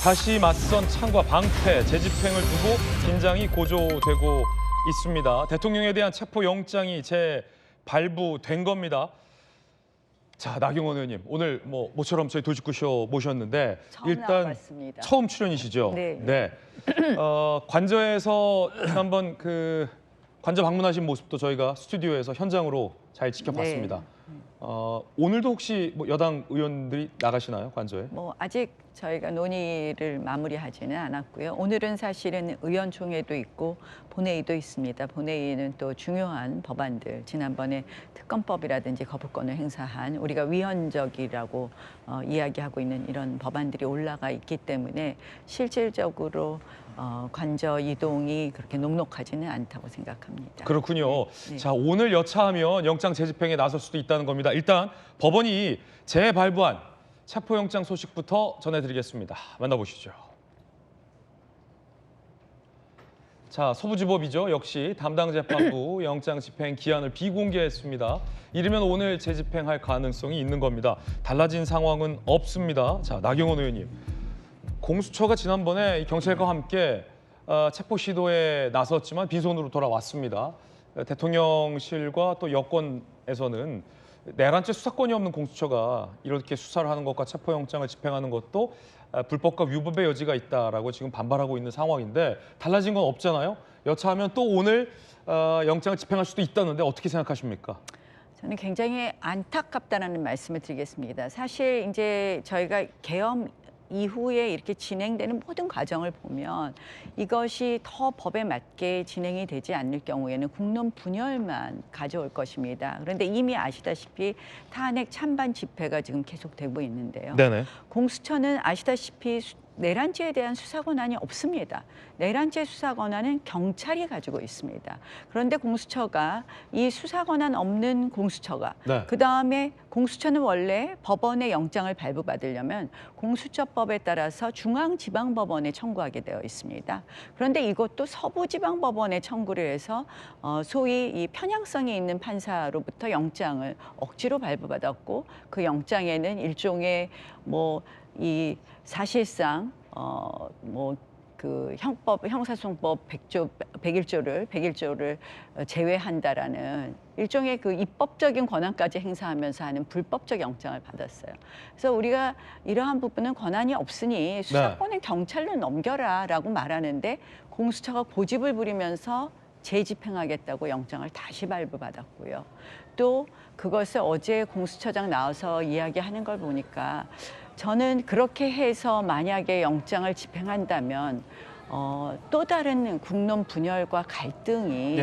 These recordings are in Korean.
다시 맞선 창과 방패, 재집행을 두고 긴장이 고조되고 있습니다. 대통령에 대한 체포영장이 재발부된 겁니다. 자, 나경원 의원님, 오늘 모처럼 저희 도직구쇼 모셨는데 처음 나와봤습니다. 처음 출연이시죠? 네. 관저에서 지난번 관저 방문하신 모습도 저희가 스튜디오에서 현장으로 잘 지켜봤습니다. 네. 오늘도 혹시 여당 의원들이 나가시나요, 관저에? 아직 저희가 논의를 마무리하지는 않았고요. 오늘은 사실은 의원총회도 있고 본회의도 있습니다. 본회의는 또 중요한 법안들, 지난번에 특검법이라든지 거부권을 행사한 우리가 위헌적이라고 이야기하고 있는 이런 법안들이 올라가 있기 때문에 실질적으로 관저 이동이 그렇게 녹록하지는 않다고 생각합니다. 그렇군요. 네. 자, 오늘 여차하면 영장 재집행에 나설 수도 있다는 겁니다. 일단 법원이 재발부한 체포영장 소식부터 전해드리겠습니다. 만나보시죠. 자, 서부지법이죠. 역시 담당 재판부 영장 집행 기한을 비공개했습니다. 이르면 오늘 재집행할 가능성이 있는 겁니다. 달라진 상황은 없습니다. 자, 나경원 의원님. 공수처가 지난번에 경찰과 함께 체포 시도에 나섰지만 빈손으로 돌아왔습니다. 대통령실과 또 여권에서는 내란죄 수사권이 없는 공수처가 이렇게 수사를 하는 것과 체포영장을 집행하는 것도 불법과 위법의 여지가 있다라고 지금 반발하고 있는 상황인데 달라진 건 없잖아요. 여차하면 또 오늘 영장을 집행할 수도 있다는데 어떻게 생각하십니까? 저는 굉장히 안타깝다는 말씀을 드리겠습니다. 사실 이제 저희가 계엄 이후에 이렇게 진행되는 모든 과정을 보면 이것이 더 법에 맞게 진행이 되지 않을 경우에는 국론 분열만 가져올 것입니다. 그런데 이미 아시다시피 탄핵 찬반 집회가 지금 계속되고 있는데요. 네네. 공수처는 아시다시피 내란죄에 대한 수사 권한이 없습니다. 내란죄 수사 권한은 경찰이 가지고 있습니다. 그런데 공수처가 이 수사 권한 없는 공수처가 네. 그다음에 공수처는 원래 법원의 영장을 발부받으려면 공수처법에 따라서 중앙지방법원에 청구하게 되어 있습니다. 그런데 이것도 서부지방법원에 청구를 해서 소위 이 편향성이 있는 판사로부터 영장을 억지로 발부받았고 그 영장에는 일종의 이 사실상 그 형사소송법 101조를 제외한다라는 일종의 그 입법적인 권한까지 행사하면서 하는 불법적 영장을 받았어요. 그래서 우리가 이러한 부분은 권한이 없으니 수사권은 경찰로 넘겨라라고 말하는데 공수처가 고집을 부리면서 재집행하겠다고 영장을 다시 발부받았고요. 또 그것을 어제 공수처장 나와서 이야기하는 걸 보니까 저는 그렇게 해서 만약에 영장을 집행한다면 또 다른 국론 분열과 갈등이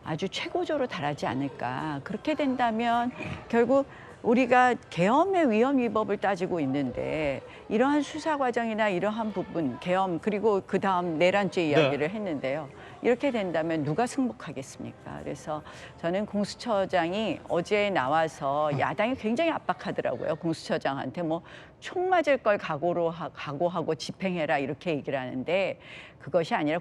아주 최고조로 달하지 않을까. 그렇게 된다면 결국 우리가 계엄의 위헌 위법을 따지고 있는데 이러한 수사 과정이나 이러한 부분, 계엄 그리고 그다음 내란죄 이야기를 했는데요. 이렇게 된다면 누가 승복하겠습니까? 그래서 저는 공수처장이 어제 나와서 야당이 굉장히 압박하더라고요. 공수처장한테 총 맞을 걸 각오하고 집행해라 이렇게 얘기를 하는데 그것이 아니라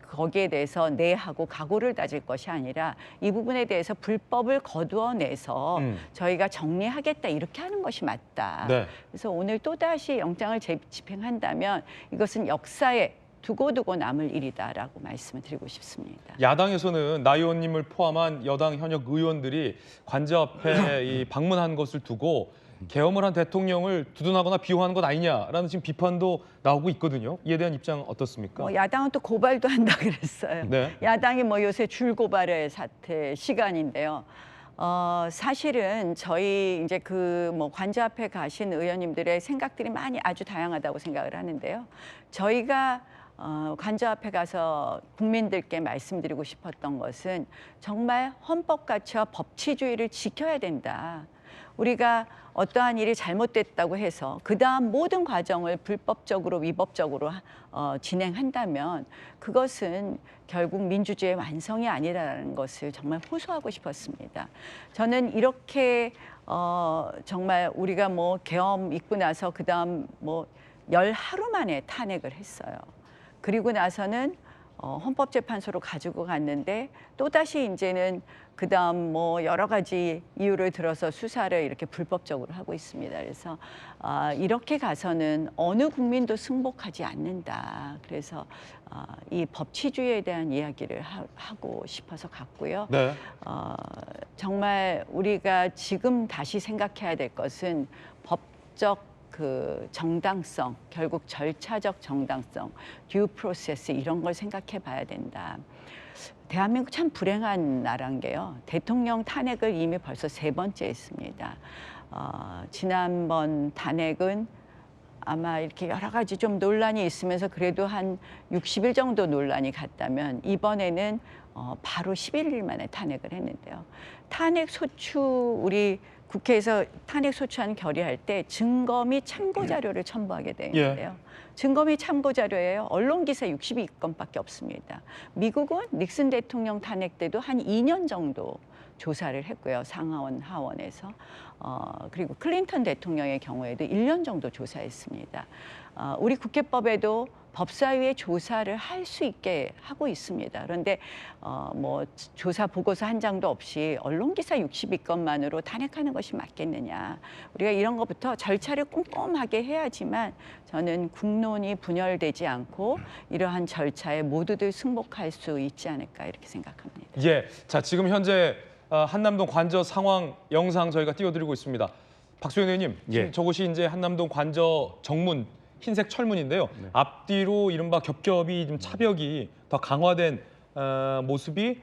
거기에 대해서 내하고 각오를 다질 것이 아니라 이 부분에 대해서 불법을 거두어내서 저희가 정리하겠다 이렇게 하는 것이 맞다. 그래서 오늘 또다시 영장을 집행한다면 이것은 역사에 두고두고 남을 일이다라고 말씀을 드리고 싶습니다. 야당에서는 나 의원님을 포함한 여당 현역 의원들이 관저 앞에 방문한 것을 두고 계엄을 한 대통령을 두둔하거나 비호하는 것 아니냐라는 지금 비판도 나오고 있거든요. 이에 대한 입장 어떻습니까? 야당은 또 고발도 한다 그랬어요. 야당이 요새 줄고발의 사태 시간인데요. 사실은 저희 이제 관저 앞에 가신 의원님들의 생각들이 아주 다양하다고 생각을 하는데요. 저희가 관저 앞에 가서 국민들께 말씀드리고 싶었던 것은 정말 헌법 가치와 법치주의를 지켜야 된다. 우리가 어떠한 일이 잘못됐다고 해서 그다음 모든 과정을 불법적으로 위법적으로 진행한다면 그것은 결국 민주주의의 완성이 아니라는 것을 정말 호소하고 싶었습니다. 저는 이렇게 정말 우리가 계엄 있고 나서 그다음 열 하루 만에 탄핵을 했어요. 그리고 나서는 헌법재판소로 가지고 갔는데 또다시 이제는 그다음 뭐 여러 가지 이유를 들어서 수사를 이렇게 불법적으로 하고 있습니다. 그래서 이렇게 가서는 어느 국민도 승복하지 않는다. 그래서 이 법치주의에 대한 이야기를 하고 싶어서 갔고요. 네. 정말 우리가 지금 다시 생각해야 될 것은 법적 그 정당성, 결국 절차적 정당성, 듀 프로세스 이런 걸 생각해 봐야 된다. 대한민국 참 불행한 나라인 게요. 대통령 탄핵을 이미 벌써 3번째 했습니다. 지난번 탄핵은 아마 이렇게 여러 가지 좀 논란이 있으면서 그래도 한 60일 정도 논란이 갔다면 이번에는 바로 11일 만에 탄핵을 했는데요. 탄핵 소추 우리 국회에서 탄핵 소추안 결의할 때 증거 및 참고 자료를 첨부하게 되어 있는데요. 증거 및 참고 자료예요. 언론 기사 62건밖에 없습니다. 미국은 닉슨 대통령 탄핵 때도 한 2년 정도 조사를 했고요. 상하원, 하원에서. 그리고 클린턴 대통령의 경우에도 1년 정도 조사했습니다. 우리 국회법에도 법사위에 조사를 할 수 있게 하고 있습니다. 그런데 뭐 조사 보고서 한 장도 없이 언론 기사 62건만으로 탄핵하는 것이 맞겠느냐. 우리가 이런 것부터 절차를 꼼꼼하게 해야지만 저는 국론이 분열되지 않고 이러한 절차에 모두들 승복할 수 있지 않을까 이렇게 생각합니다. 예. 자, 지금 현재 한남동 관저 상황 영상 저희가 띄워드리고 있습니다. 박수현 의원님, 지금 저곳이 이제 한남동 관저 정문 흰색 철문인데요. 앞뒤로 이른바 겹겹이 좀 차벽이 더 강화된 모습이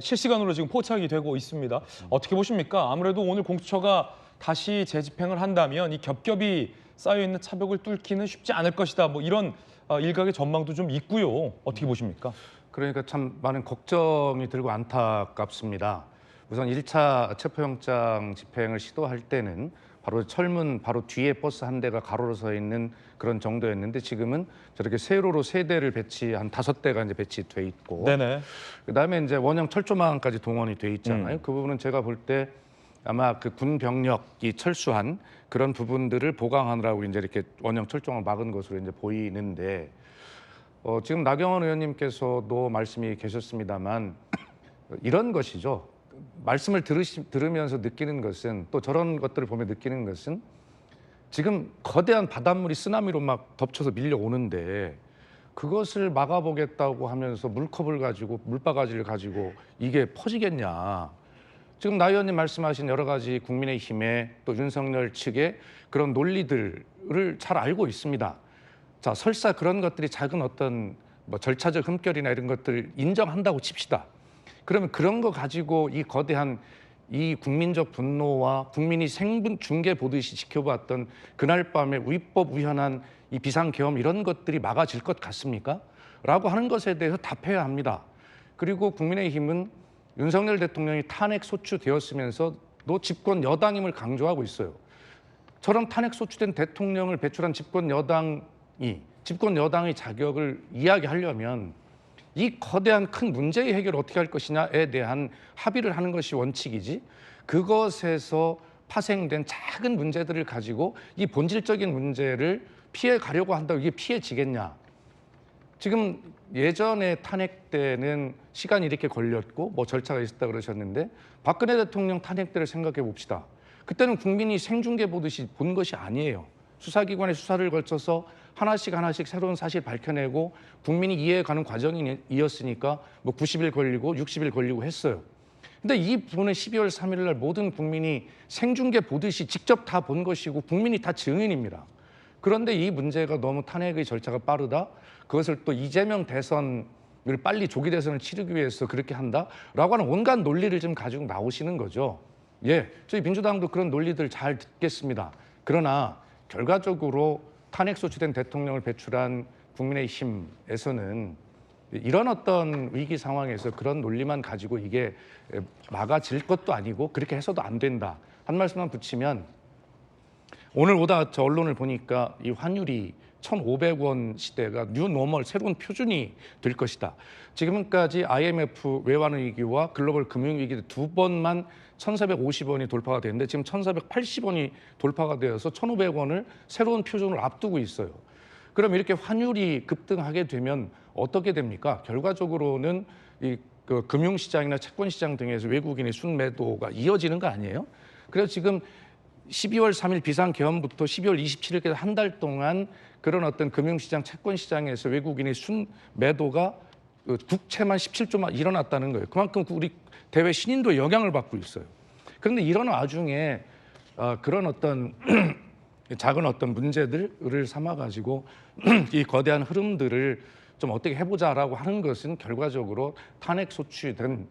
실시간으로 지금 포착이 되고 있습니다. 어떻게 보십니까? 아무래도 오늘 공수처가 다시 재집행을 한다면 이 겹겹이 쌓여 있는 차벽을 뚫기는 쉽지 않을 것이다. 뭐 이런 일각의 전망도 좀 있고요. 어떻게 보십니까? 그러니까 참 많은 걱정이 들고 안타깝습니다. 우선 1차 체포영장 집행을 시도할 때는 바로 철문 바로 뒤에 버스 한 대가 가로로 서 있는 그런 정도였는데 지금은 저렇게 세로로 3대를 한 5대가 이제 배치돼 있고, 네네. 그다음에 이제 원형 철조망까지 동원이 돼 있잖아요. 그 부분은 제가 볼 때 아마 그 군 병력이 철수한 그런 부분들을 보강하느라고 이제 이렇게 원형 철조망을 막은 것으로 이제 보이는데, 지금 나경원 의원님께서도 말씀이 계셨습니다만 이런 것이죠. 말씀을 들으면서 느끼는 것은, 또 저런 것들을 보며 느끼는 것은, 지금 거대한 바닷물이 쓰나미로 막 덮쳐서 밀려오는데 그것을 막아보겠다고 하면서 물컵을 가지고 물바가지를 가지고 이게 퍼지겠냐. 지금 나 의원님 말씀하신 여러 가지 국민의힘의 또 윤석열 측의 그런 논리들을 잘 알고 있습니다. 자, 설사 그런 것들이 작은 어떤 뭐 절차적 흠결이나 이런 것들을 인정한다고 칩시다. 그러면 그런 거 가지고 이 거대한 이 국민적 분노와 국민이 생분 중계 보듯이 지켜봤던 그날 밤에 위법 위헌한 이 비상계엄 이런 것들이 막아질 것 같습니까? 라고 하는 것에 대해서 답해야 합니다. 그리고 국민의힘은 윤석열 대통령이 탄핵 소추되었으면서도 집권 여당임을 강조하고 있어요. 저런 탄핵 소추된 대통령을 배출한 집권 여당의 자격을 이야기하려면 이 거대한 큰 문제의 해결을 어떻게 할 것이냐에 대한 합의를 하는 것이 원칙이지, 그것에서 파생된 작은 문제들을 가지고 이 본질적인 문제를 피해 가려고 한다고 이게 피해지겠냐. 지금 예전에 탄핵 때는 시간이 이렇게 걸렸고 뭐 절차가 있었다 그러셨는데, 박근혜 대통령 탄핵 때를 생각해 봅시다. 그때는 국민이 생중계 보듯이 본 것이 아니에요. 수사기관의 수사를 거쳐서 하나씩 새로운 사실 밝혀내고 국민이 이해가는 과정이었으니까 뭐 90일 걸리고 60일 걸리고 했어요. 근데 이 부분은 12월 3일 날 모든 국민이 생중계 보듯이 직접 다 본 것이고 국민이 다 증인입니다. 그런데 이 문제가 너무 탄핵의 절차가 빠르다. 그것을 또 이재명 대선을 빨리 조기 대선을 치르기 위해서 그렇게 한다라고 하는 온갖 논리를 좀 가지고 나오시는 거죠. 예, 저희 민주당도 그런 논리들 잘 듣겠습니다. 그러나 결과적으로 탄핵 소추된 대통령을 배출한 국민의힘에서는 이런 어떤 위기 상황에서 그런 논리만 가지고 이게 막아질 것도 아니고 그렇게 해서도 안 된다. 한 말씀만 붙이면, 오늘 오다 저 언론을 보니까 이 환율이 1,500원 시대가 뉴 노멀, 새로운 표준이 될 것이다. 지금까지 IMF 외환 위기와 글로벌 금융 위기 두 번만 1,450원이 돌파가 됐는데 지금 1,480원이 돌파가 되어서 1,500원을 새로운 표준으로 앞두고 있어요. 그럼 이렇게 환율이 급등하게 되면 어떻게 됩니까? 결과적으로는 그 금융시장이나 채권시장 등에서 외국인의 순매도가 이어지는 거 아니에요? 그래서 지금 12월 3일 비상계엄부터 12월 27일까지 한 달 동안 그런 어떤 금융시장, 채권시장에서 외국인의 순매도가 국채만 17조만 일어났다는 거예요. 그만큼 우리 대외 신인도 영향을 받고 있어요. 그런데 이런 와중에 그런 어떤 작은 어떤 문제들을 삼아가지고 이 거대한 흐름들을 좀 어떻게 해보자라고 하는 것은 결과적으로 탄핵 소추된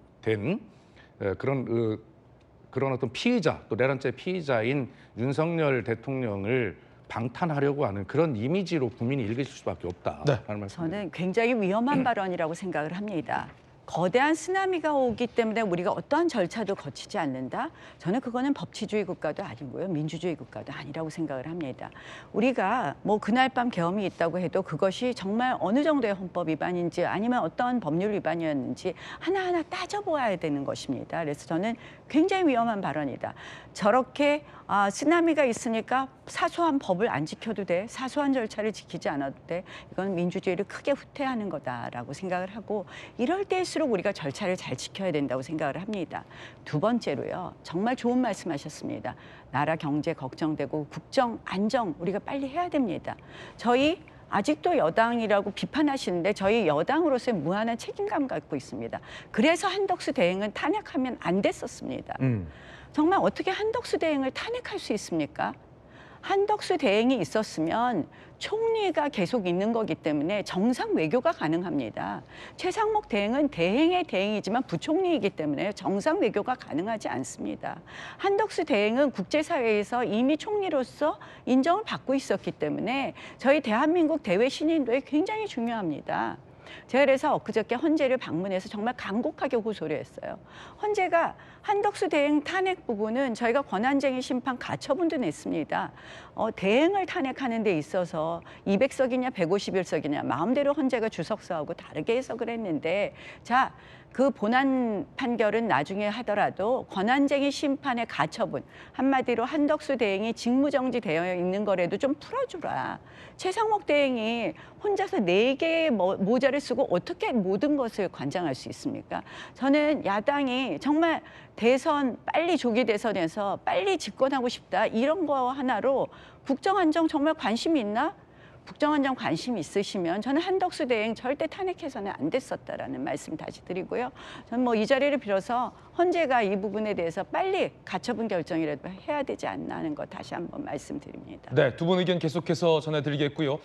그런 어떤 피의자 또 내란죄 피의자인 윤석열 대통령을 방탄하려고 하는 그런 이미지로 국민이 읽으실 수밖에 없다. 네. 라는 말씀. 저는 굉장히 위험한 발언이라고 생각을 합니다. 거대한 쓰나미가 오기 때문에 우리가 어떠한 절차도 거치지 않는다? 저는 그거는 법치주의 국가도 아니고요. 민주주의 국가도 아니라고 생각을 합니다. 우리가 뭐 그날 밤 계엄이 있다고 해도 그것이 정말 어느 정도의 헌법 위반인지 아니면 어떤 법률 위반이었는지 하나하나 따져보아야 되는 것입니다. 그래서 저는 굉장히 위험한 발언이다. 저렇게 쓰나미가 있으니까 사소한 법을 안 지켜도 돼. 사소한 절차를 지키지 않아도 돼. 이건 민주주의를 크게 후퇴하는 거다라고 생각을 하고 이럴 때일수록 우리가 절차를 잘 지켜야 된다고 생각을 합니다. 두 번째로요. 정말 좋은 말씀하셨습니다. 나라 경제 걱정되고 국정 안정 우리가 빨리 해야 됩니다. 저희 아직도 여당이라고 비판하시는데 저희 여당으로서의 무한한 책임감 갖고 있습니다. 그래서 한덕수 대행은 탄핵하면 안 됐었습니다. 정말 어떻게 한덕수 대행을 탄핵할 수 있습니까? 한덕수 대행이 있었으면 총리가 계속 있는 거기 때문에 정상 외교가 가능합니다. 최상목 대행은 대행의 대행이지만 부총리이기 때문에 정상 외교가 가능하지 않습니다. 한덕수 대행은 국제사회에서 이미 총리로서 인정을 받고 있었기 때문에 저희 대한민국 대외 신인도에 굉장히 중요합니다. 제가 그래서 엊그저께 헌재를 방문해서 정말 간곡하게 호소를 했어요. 헌재가 한덕수 대행 탄핵 부분은 저희가 권한쟁의 심판 가처분도 냈습니다. 대행을 탄핵하는 데 있어서 200석이냐 151석이냐 마음대로 헌재가 주석서하고 다르게 해석을 했는데 자, 그 본안 판결은 나중에 하더라도 권한쟁의 심판의 가처분 한마디로 한덕수 대행이 직무정지되어 있는 거라도 좀 풀어주라. 최상목 대행이 혼자서 4개의 모자를 쓰고 어떻게 모든 것을 관장할 수 있습니까? 저는 야당이 정말 대선 빨리 조기 대선에서 빨리 집권하고 싶다 이런 거 하나로 국정안정 정말 관심이 있나? 국정안정 관심 있으시면 저는 한덕수 대행 절대 탄핵해서는 안 됐었다라는 말씀 다시 드리고요. 저는 뭐 이 자리를 빌어서 헌재가 이 부분에 대해서 빨리 가처분 결정이라도 해야 되지 않나 하는 거 다시 한번 말씀드립니다. 네, 두 분 의견 계속해서 전해드리겠고요.